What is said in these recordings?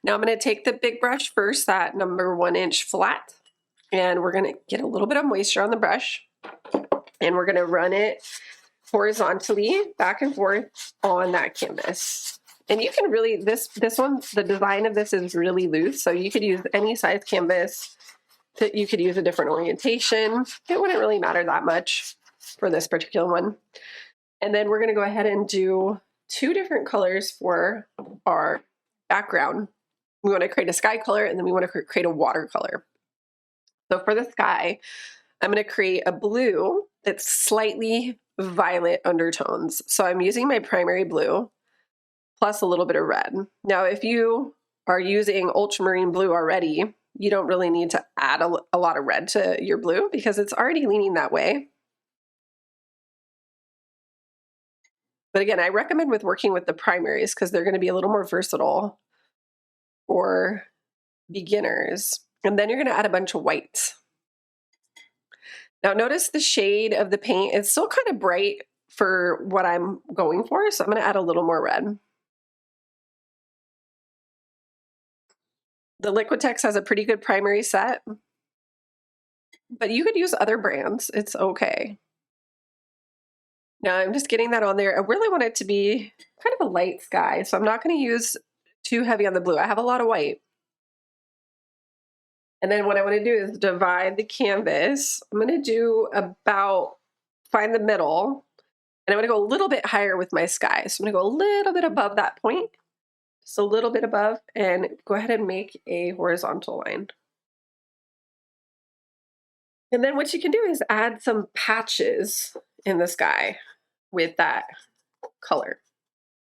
Now I'm going to take the big brush first, that number 1 inch flat, and we're going to get a little bit of moisture on the brush, and we're going to run it horizontally back and forth on that canvas. And you can really, this one, the design of this is really loose, so you could use any size canvas. That you could use a different orientation. It wouldn't really matter that much for this particular one. And then we're going to go ahead and do 2 different colors for our background. We want to create a sky color, and then we want to create a watercolor. So for the sky, I'm going to create a blue that's slightly violet undertones. So I'm using my primary blue plus a little bit of red. Now, if you are using ultramarine blue already, you don't really need to add a lot of red to your blue because it's already leaning that way. But again, I recommend working with the primaries because they're going to be a little more versatile for beginners. And then you're going to add a bunch of whites. Now notice the shade of the paint. It's still kind of bright for what I'm going for, so I'm going to add a little more red. The Liquitex has a pretty good primary set, but you could use other brands. It's okay. Now I'm just getting that on there. I really want it to be kind of a light sky, so I'm not going to use too heavy on the blue. I have a lot of white. And then what I want to do is divide the canvas. I'm going to do find the middle, and I'm going to go a little bit higher with my sky. So I'm going to go a little bit above that point, just a little bit above, and go ahead and make a horizontal line. And then what you can do is add some patches in the sky with that color.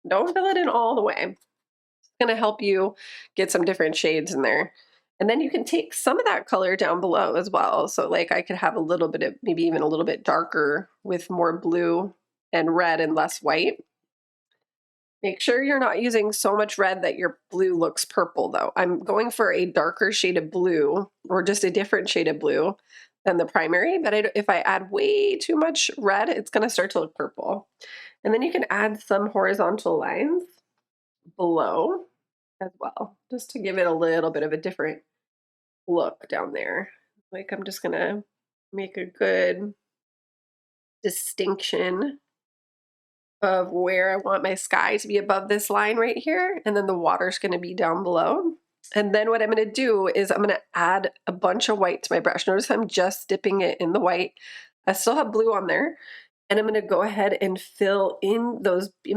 Don't fill it in all the way. It's going to help you get some different shades in there. And then you can take some of that color down below as well. So like I could have a little bit of, maybe even a little bit darker with more blue and red and less white. Make sure you're not using so much red that your blue looks purple though. I'm going for a darker shade of blue or just a different shade of blue than the primary, but if I add way too much red, it's going to start to look purple. And then you can add some horizontal lines below as well, just to give it a little bit of a different look down there. Like I'm just going to make a good distinction of where I want my sky to be above this line right here, and then the water's going to be down below. And then what I'm going to do is I'm going to add a bunch of white to my brush. Notice I'm just dipping it in the white. I still have blue on there, and I'm going to go ahead and fill in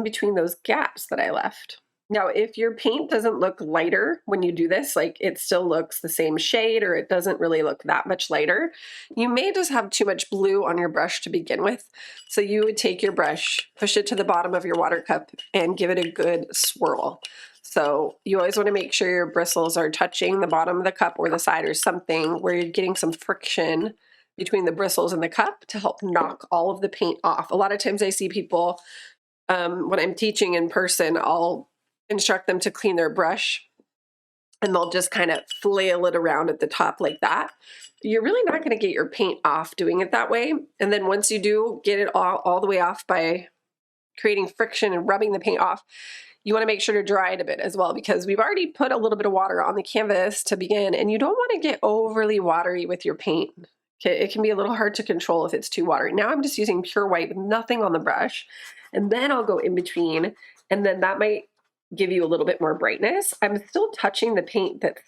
between those gaps that I left. Now, if your paint doesn't look lighter when you do this, like it still looks the same shade or it doesn't really look that much lighter, you may just have too much blue on your brush to begin with. So you would take your brush, push it to the bottom of your water cup, and give it a good swirl. So you always want to make sure your bristles are touching the bottom of the cup or the side or something where you're getting some friction between the bristles and the cup to help knock all of the paint off. A lot of times I see people, when I'm teaching in person, I'll instruct them to clean their brush and they'll just kind of flail it around at the top like that. You're really not going to get your paint off doing it that way. And then once you do get it all the way off by creating friction and rubbing the paint off, you want to make sure to dry it a bit as well, because we've already put a little bit of water on the canvas to begin, and you don't want to get overly watery with your paint. It can be a little hard to control if it's too watery. Now I'm just using pure white with nothing on the brush, and then I'll go in between, and then that might give you a little bit more brightness. I'm still touching the paint that's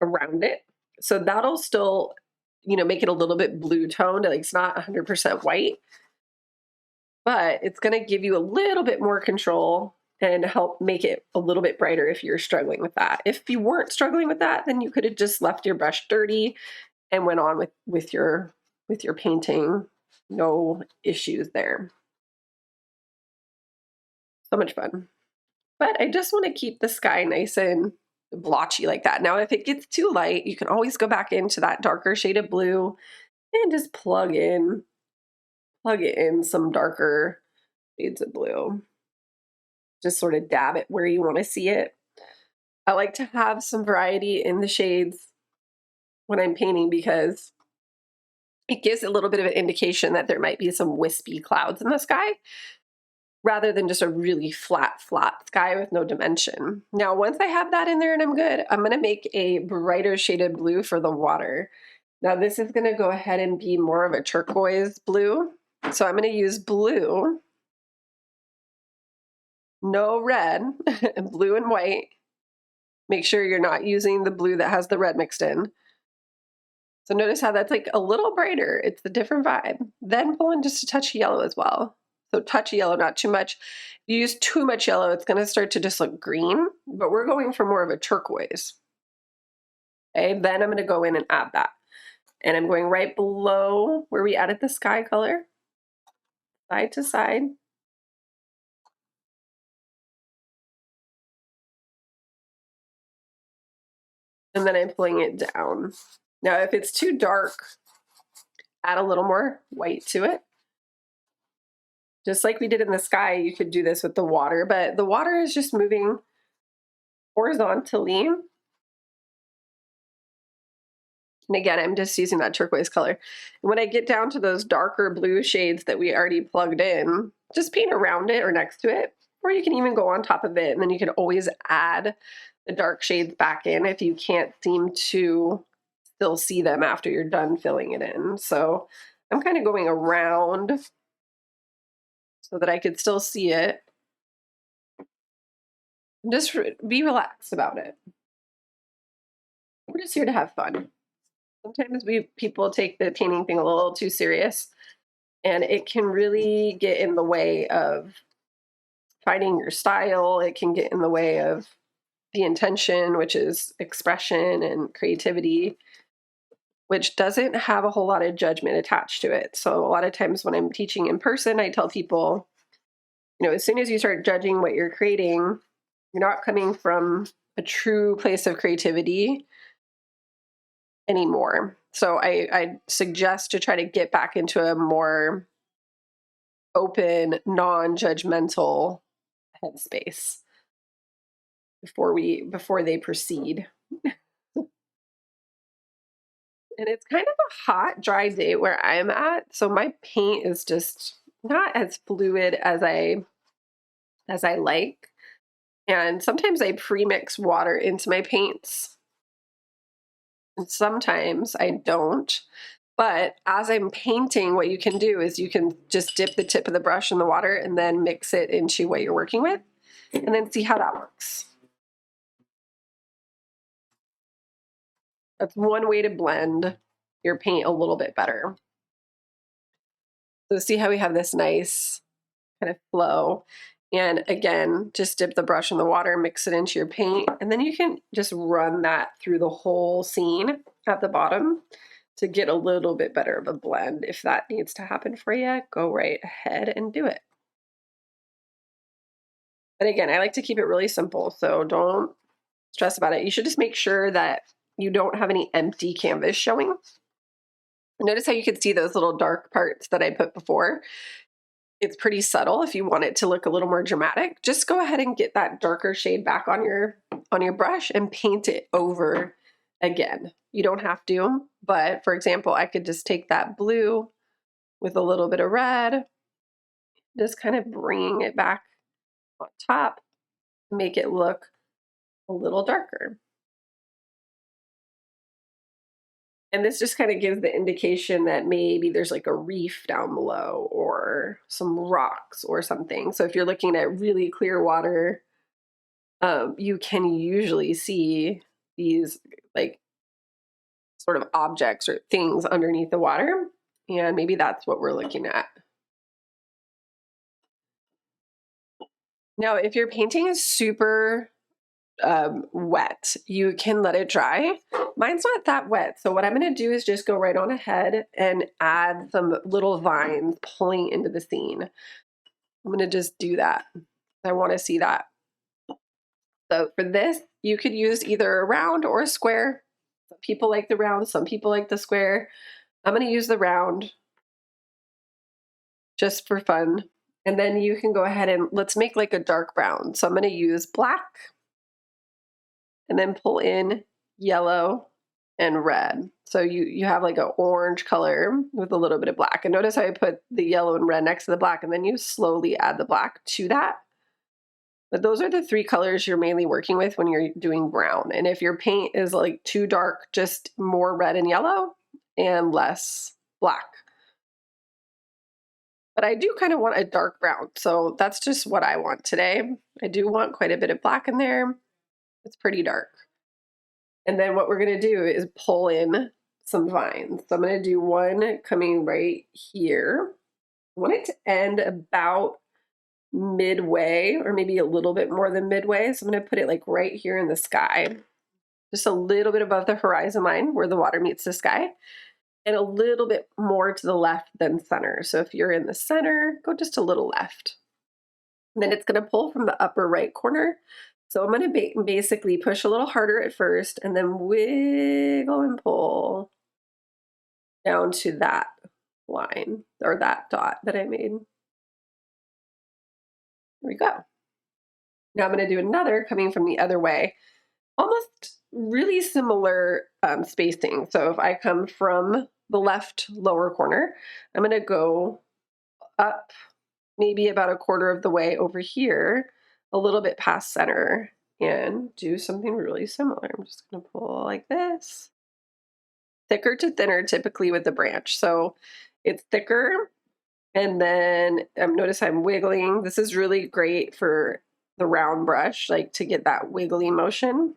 around it, so that'll still, make it a little bit blue toned. Like it's not 100% white, but it's going to give you a little bit more control and help make it a little bit brighter if you're struggling with that. If you weren't struggling with that, then you could have just left your brush dirty and went on with your painting. No issues there. So much fun. But I just want to keep the sky nice and blotchy like that. Now, if it gets too light, you can always go back into that darker shade of blue and just plug it in some darker shades of blue. Just sort of dab it where you want to see it. I like to have some variety in the shades when I'm painting because it gives a little bit of an indication that there might be some wispy clouds in the sky, rather than just a really flat sky with no dimension. Now, once I have that in there and I'm good, I'm going to make a brighter shaded blue for the water. Now, this is going to go ahead and be more of a turquoise blue. So I'm going to use blue, no red, blue and white. Make sure you're not using the blue that has the red mixed in. So notice how that's like a little brighter. It's a different vibe. Then pull in just a touch of yellow as well. So touch of yellow, not too much. If you use too much yellow, it's going to start to just look green, but we're going for more of a turquoise. Okay, then I'm going to go in and add that. And I'm going right below where we added the sky color, side to side. And then I'm pulling it down. Now, if it's too dark, add a little more white to it. Just like we did in the sky, you could do this with the water, but the water is just moving horizontally. And again, I'm just using that turquoise color. And when I get down to those darker blue shades that we already plugged in, just paint around it or next to it, or you can even go on top of it, and then you can always add the dark shades back in if you can't seem to still see them after you're done filling it in. So I'm kind of going around so that I could still see it. And just be relaxed about it. We're just here to have fun. Sometimes people take the painting thing a little too serious, and it can really get in the way of finding your style. It can get in the way of the intention, which is expression and creativity, which doesn't have a whole lot of judgment attached to it. So a lot of times when I'm teaching in person, I tell people, as soon as you start judging what you're creating, you're not coming from a true place of creativity anymore. So I suggest to try to get back into a more open, non-judgmental headspace before they proceed. And it's kind of a hot, dry day where I'm at, so my paint is just not as fluid as I like. And sometimes I pre-mix water into my paints, and sometimes I don't. But as I'm painting, what you can do is you can just dip the tip of the brush in the water and then mix it into what you're working with, and then see how that works. That's one way to blend your paint a little bit better. So see how we have this nice kind of flow. And again, just dip the brush in the water, mix it into your paint, and then you can just run that through the whole scene at the bottom to get a little bit better of a blend. If that needs to happen for you, go right ahead and do it. But again, I like to keep it really simple, so don't stress about it. You should just make sure that you don't have any empty canvas showing. Notice how you can see those little dark parts that I put before. It's pretty subtle. If you want it to look a little more dramatic, just go ahead and get that darker shade back on your brush and paint it over again. You don't have to, but for example, I could just take that blue with a little bit of red, just kind of bringing it back on top, make it look a little darker. And this just kind of gives the indication that maybe there's like a reef down below or some rocks or something. So if you're looking at really clear water, you can usually see these like sort of objects or things underneath the water. And maybe that's what we're looking at. Now, if your painting is super wet, you can let it dry. Mine's not that wet, so what I'm going to do is just go right on ahead and add some little vines pulling into the scene. I'm going to just do that. I want to see that. So for this, you could use either a round or a square. Some people like the round, some people like the square. I'm going to use the round just for fun. And then you can go ahead and let's make like a dark brown. So I'm going to use black and then pull in yellow and red. So you have like an orange color with a little bit of black. And notice how I put the yellow and red next to the black, and then you slowly add the black to that. But those are the three colors you're mainly working with when you're doing brown. And if your paint is like too dark, just more red and yellow and less black. But I do kind of want a dark brown. So that's just what I want today. I do want quite a bit of black in there. It's pretty dark. And then what we're going to do is pull in some vines. So I'm going to do one coming right here. I want it to end about midway, or maybe a little bit more than midway. So I'm going to put it like right here in the sky, just a little bit above the horizon line where the water meets the sky, and a little bit more to the left than center. So if you're in the center, go just a little left. And then it's going to pull from the upper right corner. So I'm going to basically push a little harder at first and then wiggle and pull down to that line, or that dot that I made. There we go. Now I'm going to do another coming from the other way, almost really similar spacing. So if I come from the left lower corner, I'm going to go up maybe about a quarter of the way over here, a little bit past center, and do something really similar. I'm just going to pull like this. Thicker to thinner typically with the branch. So it's thicker, and then notice I'm wiggling. This is really great for the round brush, like to get that wiggly motion.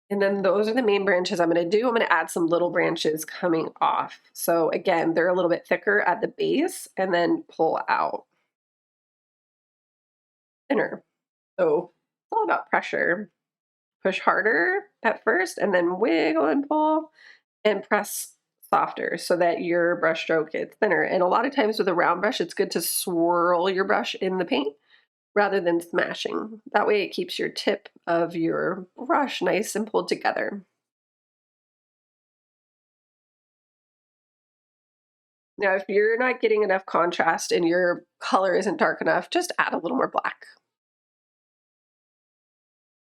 And then those are the main branches I'm going to do. I'm going to add some little branches coming off. So again, they're a little bit thicker at the base and then pull out thinner. So it's all about pressure. Push harder at first and then wiggle and pull and press softer so that your brush stroke gets thinner. And a lot of times with a round brush, it's good to swirl your brush in the paint rather than smashing. That way it keeps your tip of your brush nice and pulled together. Now, if you're not getting enough contrast and your color isn't dark enough, just add a little more black.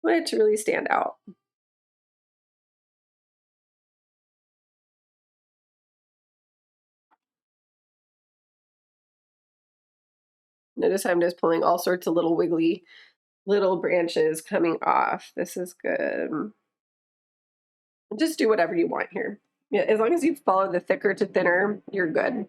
I want it to really stand out. Notice I'm just pulling all sorts of little wiggly little branches coming off. This is good. Just do whatever you want here. Yeah, as long as you follow the thicker to thinner, you're good.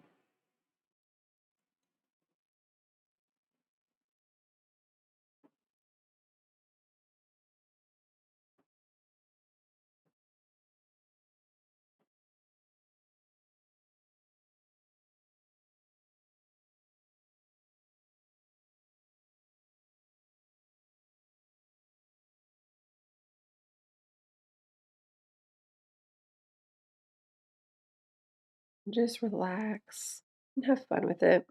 Just relax and have fun with it.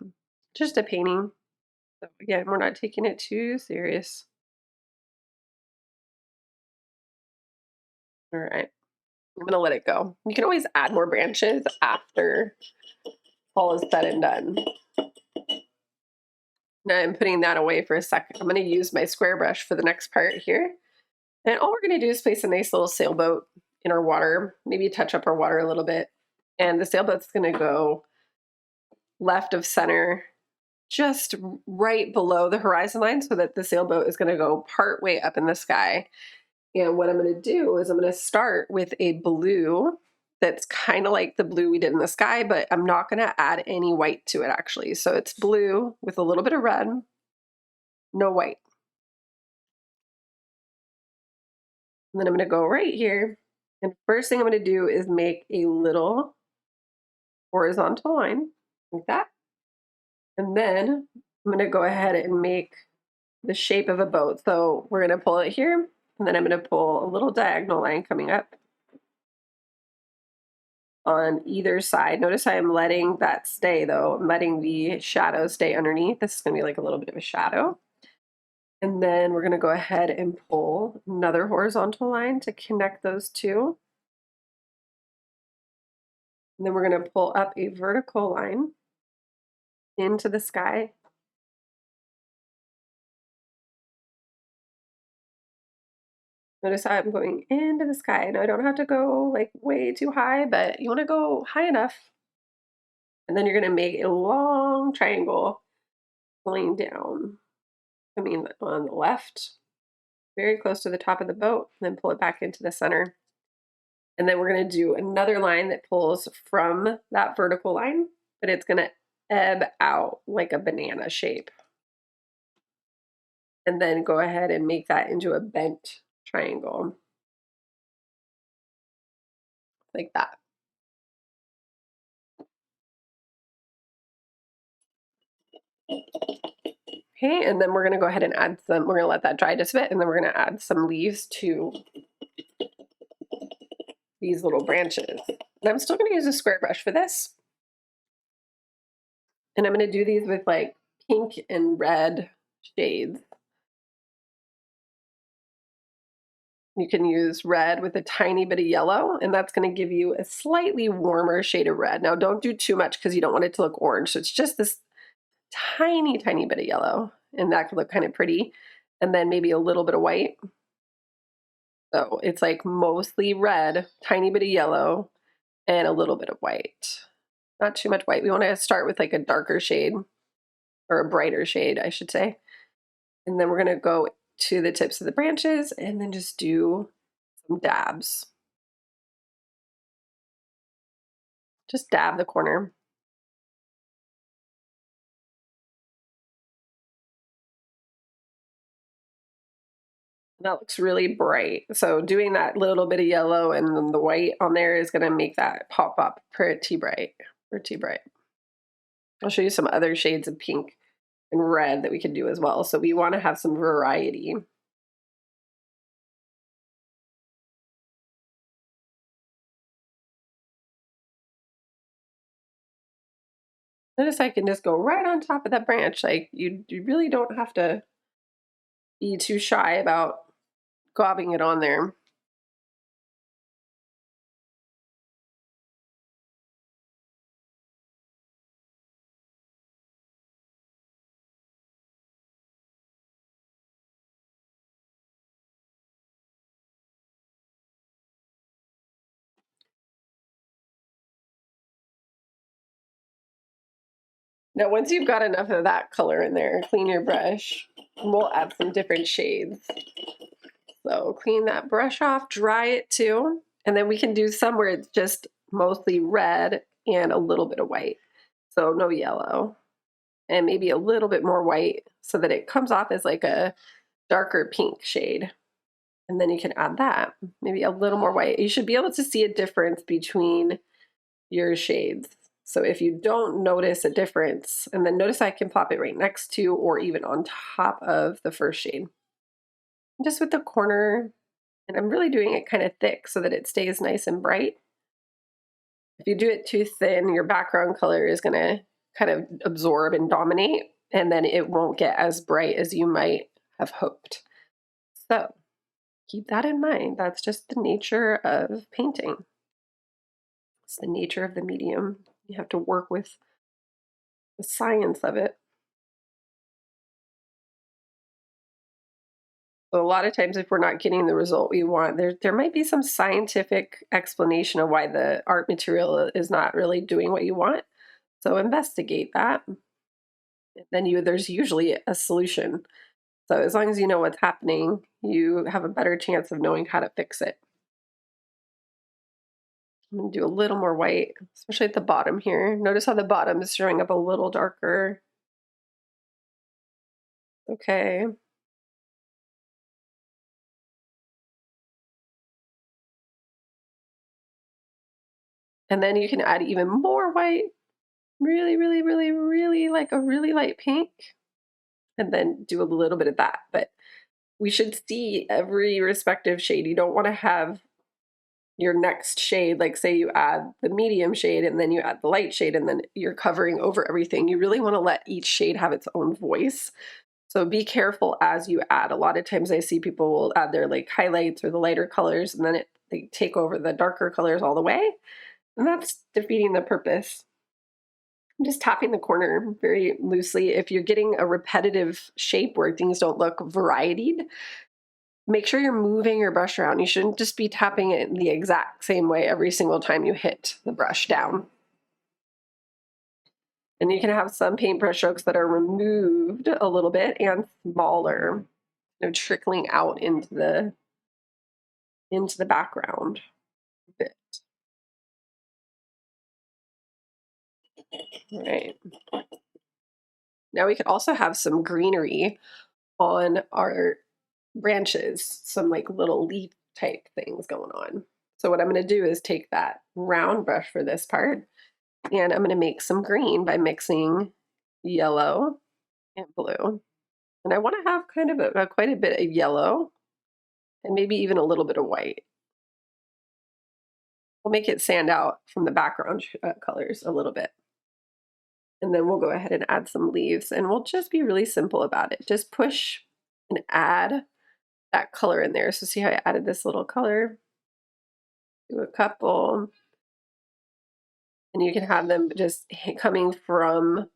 Just a painting. So again, we're not taking it too serious. All right. I'm going to let it go. You can always add more branches after all is said and done. Now I'm putting that away for a second. I'm going to use my square brush for the next part here. And all we're going to do is place a nice little sailboat in our water, maybe touch up our water a little bit. And the sailboat's going to go left of center, just right below the horizon line, so that the sailboat is going to go part way up in the sky. And what I'm going to do is I'm going to start with a blue that's kind of like the blue we did in the sky, but I'm not going to add any white to it actually. So it's blue with a little bit of red, no white. And then I'm going to go right here. And first thing I'm going to do is make a little horizontal line like that. And then I'm going to go ahead and make the shape of a boat. So we're going to pull it here, and then I'm going to pull a little diagonal line coming up on either side. Notice I am letting that stay though. I'm letting the shadow stay underneath. This is going to be like a little bit of a shadow. And then we're going to go ahead and pull another horizontal line to connect those two. And then we're going to pull up a vertical line into the sky. Notice how I'm going into the sky. Now I don't have to go like way too high, but you want to go high enough. And then you're going to make a long triangle pulling down. I mean, on the left, very close to the top of the boat, and then pull it back into the center. And then we're going to do another line that pulls from that vertical line, but it's going to ebb out like a banana shape. And then go ahead and make that into a bent triangle. Like that. Okay, and then we're going to go ahead and add some, we're going to let that dry just a bit, and then we're going to add some leaves to these little branches. And I'm still going to use a square brush for this. And I'm going to do these with like pink and red shades. You can use red with a tiny bit of yellow, and that's going to give you a slightly warmer shade of red. Now, don't do too much because you don't want it to look orange. So it's just this tiny, tiny bit of yellow, and that could look kind of pretty. And then maybe a little bit of white. So it's like mostly red, tiny bit of yellow, and a little bit of white. Not too much white. We want to start with like a darker shade, or a brighter shade, I should say. And then we're going to go to the tips of the branches and then just do some dabs. Just dab the corner. That looks really bright. So doing that little bit of yellow and then the white on there is going to make that pop up pretty bright, pretty bright. I'll show you some other shades of pink and red that we can do as well. So we want to have some variety. Notice I can just go right on top of that branch. Like you really don't have to be too shy about gobbing it on there. Now, once you've got enough of that color in there, clean your brush, and we'll add some different shades. So clean that brush off, dry it too, and then we can do some where it's just mostly red and a little bit of white. So no yellow, and maybe a little bit more white so that it comes off as like a darker pink shade. And then you can add that, maybe a little more white. You should be able to see a difference between your shades. So if you don't notice a difference, and then notice I can plop it right next to or even on top of the first shade. Just with the corner, and I'm really doing it kind of thick so that it stays nice and bright. If you do it too thin, your background color is going to kind of absorb and dominate, and then it won't get as bright as you might have hoped. So keep that in mind. That's just the nature of painting. It's the nature of the medium. You have to work with the science of it. So a lot of times if we're not getting the result we want, there might be some scientific explanation of why the art material is not really doing what you want. So investigate that. Then there's usually a solution. So as long as you know what's happening, you have a better chance of knowing how to fix it. I'm going to do a little more white, especially at the bottom here. Notice how the bottom is showing up a little darker. Okay. And then you can add even more white. Really, really, really, really like a really light pink. And then do a little bit of that. But we should see every respective shade. You don't want to have your next shade, like say you add the medium shade and then you add the light shade and then you're covering over everything. You really want to let each shade have its own voice. So be careful as you add. A lot of times I see people will add their like highlights or the lighter colors and then they take over the darker colors all the way. And that's defeating the purpose. I'm just tapping the corner very loosely. If you're getting a repetitive shape where things don't look variedied, make sure you're moving your brush around. You shouldn't just be tapping it in the exact same way every single time you hit the brush down. And you can have some paintbrush strokes that are removed a little bit and smaller, trickling out into the background a bit. All right. Now we could also have some greenery on our branches, some like little leaf type things going on. So what I'm going to do is take that round brush for this part, and I'm going to make some green by mixing yellow and blue. And I want to have kind of quite a bit of yellow and maybe even a little bit of white. We'll make it stand out from the background colors a little bit. And then we'll go ahead and add some leaves, and we'll just be really simple about it. Just push and add that color in there. So see how I added this little color? Do a couple. And you can have them just coming from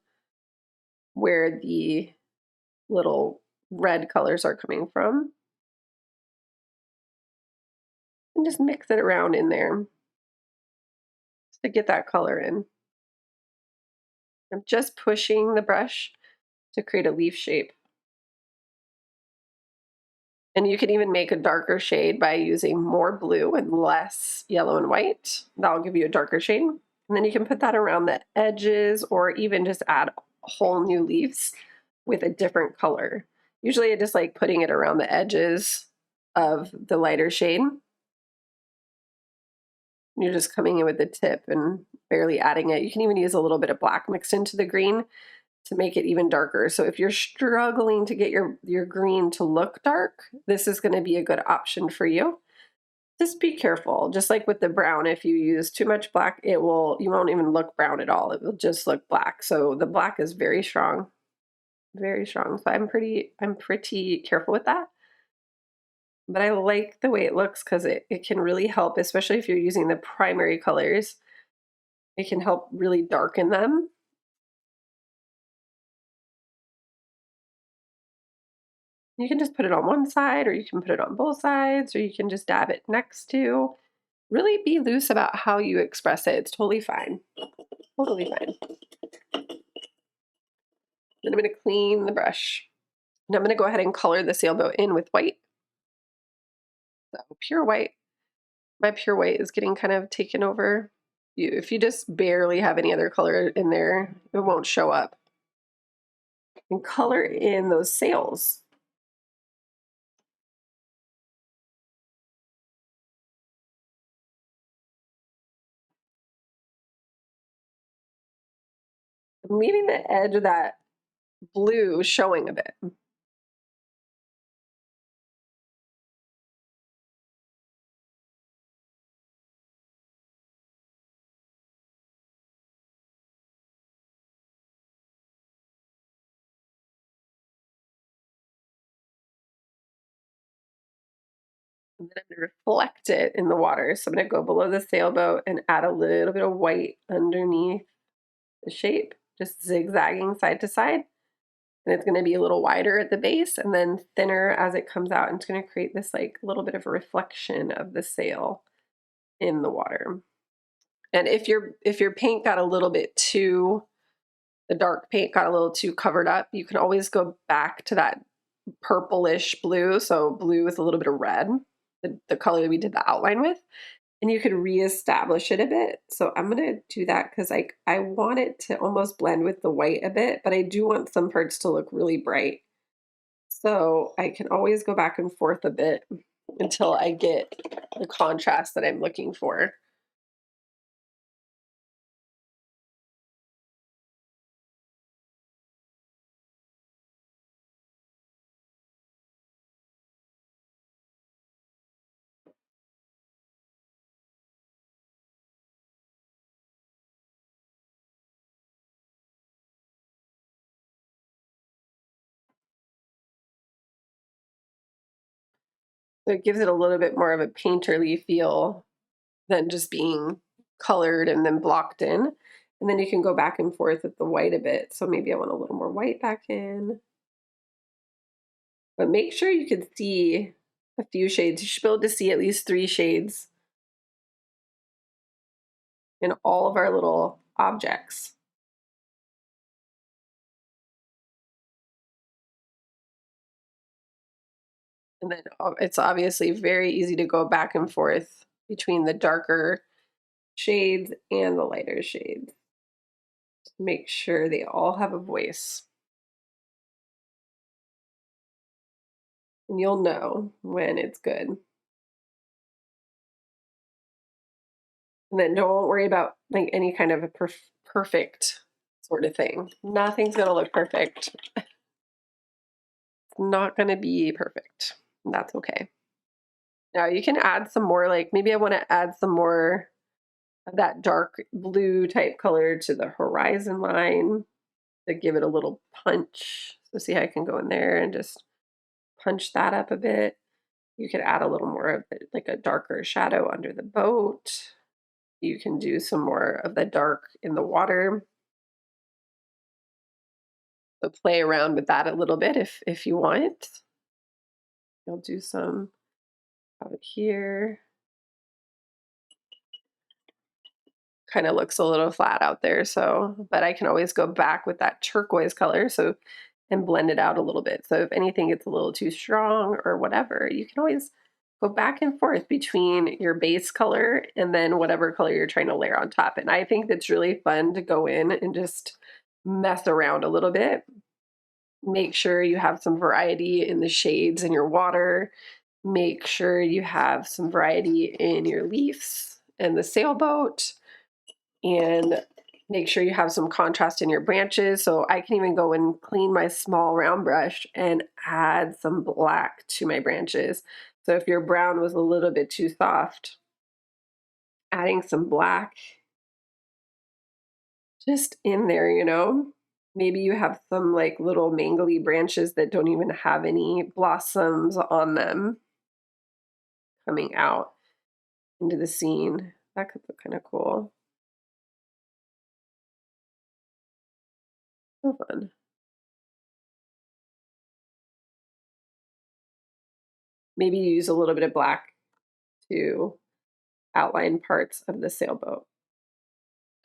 where the little red colors are coming from. And just mix it around in there just to get that color in. I'm just pushing the brush to create a leaf shape. And you can even make a darker shade by using more blue and less yellow and white. That'll give you a darker shade. And then you can put that around the edges or even just add whole new leaves with a different color. Usually I just like putting it around the edges of the lighter shade. You're just coming in with the tip and barely adding it. You can even use a little bit of black mixed into the green to make it even darker. So if you're struggling to get your green to look dark, this is going to be a good option for you. Just be careful. Just like with the brown, if you use too much black, you won't even look brown at all. It will just look black. So the black is very strong. Very strong. So I'm pretty careful with that. But I like the way it looks because it can really help, especially if you're using the primary colors. It can help really darken them. You can just put it on one side, or you can put it on both sides, or you can just dab it next to. Really be loose about how you express it. It's totally fine. Totally fine. Then I'm going to clean the brush. And I'm going to go ahead and color the sailboat in with white. So pure white. My pure white is getting kind of taken over. If you just barely have any other color in there, it won't show up. And color in those sails. I'm leaving the edge of that blue showing a bit. And then I'm going to reflect it in the water. So I'm going to go below the sailboat and add a little bit of white underneath the shape, just zigzagging side to side. And it's going to be a little wider at the base and then thinner as it comes out. And it's going to create this like little bit of a reflection of the sail in the water. And if your paint got a little bit too, the dark paint got a little too covered up, you can always go back to that purplish blue. So blue with a little bit of red, the color that we did the outline with, and you could reestablish it a bit. So I'm going to do that because I want it to almost blend with the white a bit, but I do want some parts to look really bright. So I can always go back and forth a bit until I get the contrast that I'm looking for. So it gives it a little bit more of a painterly feel than just being colored and then blocked in. And then you can go back and forth with the white a bit. So maybe I want a little more white back in. But make sure you can see a few shades. You should be able to see at least 3 shades in all of our little objects. And then it's obviously very easy to go back and forth between the darker shades and the lighter shades. Make sure they all have a voice. And you'll know when it's good. And then don't worry about like any kind of a perfect sort of thing. Nothing's going to look perfect. It's not going to be perfect. That's okay. Now you can add some more, like maybe I want to add some more of that dark blue type color to the horizon line to give it a little punch. So see how I can go in there and just punch that up a bit. You could add a little more of it, like a darker shadow under the boat. You can do some more of the dark in the water. So play around with that a little bit if you want. You'll do some out here. Kind of looks a little flat out there, so but I can always go back with that turquoise color so and blend it out a little bit. So if anything gets a little too strong or whatever, you can always go back and forth between your base color and then whatever color you're trying to layer on top. And I think it's really fun to go in and just mess around a little bit. Make sure you have some variety in the shades in your water. Make sure you have some variety in your leaves and the sailboat. And make sure you have some contrast in your branches. So I can even go and clean my small round brush and add some black to my branches. So if your brown was a little bit too soft, adding some black just in there, you know. Maybe you have some like little mangly branches that don't even have any blossoms on them coming out into the scene. That could look kind of cool. So fun. Maybe use a little bit of black to outline parts of the sailboat.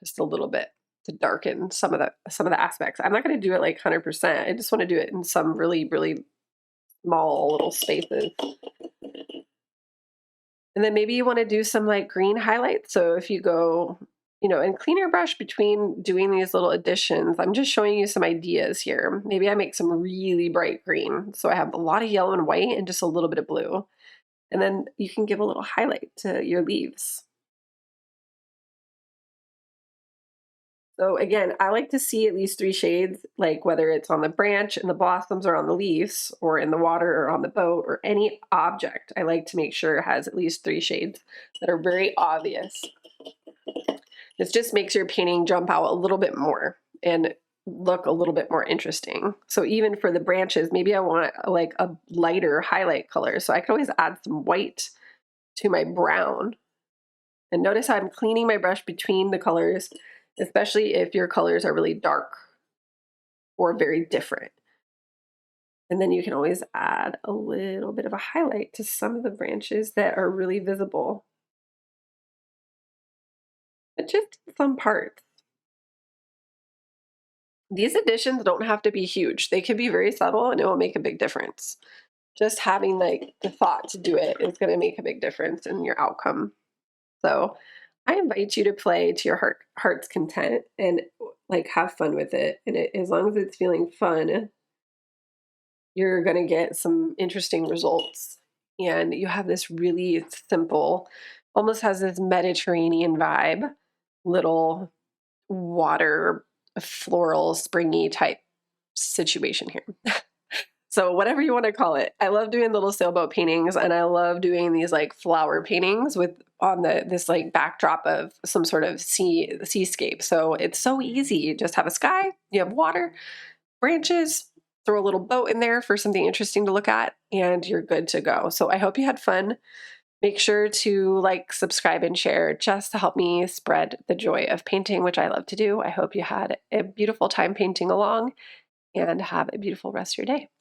Just a little bit to darken some of the aspects. I'm not going to do it like 100%. I just want to do it in some really, really small little spaces. And then maybe you want to do some like green highlights. So if you go, and clean your brush between doing these little additions. I'm just showing you some ideas here. Maybe I make some really bright green. So I have a lot of yellow and white and just a little bit of blue. And then you can give a little highlight to your leaves. So again, I like to see at least 3 shades, like whether it's on the branch and the blossoms or on the leaves or in the water or on the boat or any object. I like to make sure it has at least 3 shades that are very obvious. This just makes your painting jump out a little bit more and look a little bit more interesting. So even for the branches, maybe I want like a lighter highlight color. So I can always add some white to my brown. And notice how I'm cleaning my brush between the colors, especially if your colors are really dark or very different. And then you can always add a little bit of a highlight to some of the branches that are really visible. But just some parts. These additions don't have to be huge. They can be very subtle and it will make a big difference. Just having like the thought to do it is going to make a big difference in your outcome. So I invite you to play to your heart's content and like have fun with it. And as long as it's feeling fun, you're going to get some interesting results. And you have this really simple, almost has this Mediterranean vibe, little water, floral, springy type situation here. So whatever you want to call it. I love doing little sailboat paintings and I love doing these like flower paintings with on this like backdrop of some sort of seascape. So it's so easy. You just have a sky, you have water, branches, throw a little boat in there for something interesting to look at, and you're good to go. So I hope you had fun. Make sure to like, subscribe, and share just to help me spread the joy of painting, which I love to do. I hope you had a beautiful time painting along and have a beautiful rest of your day.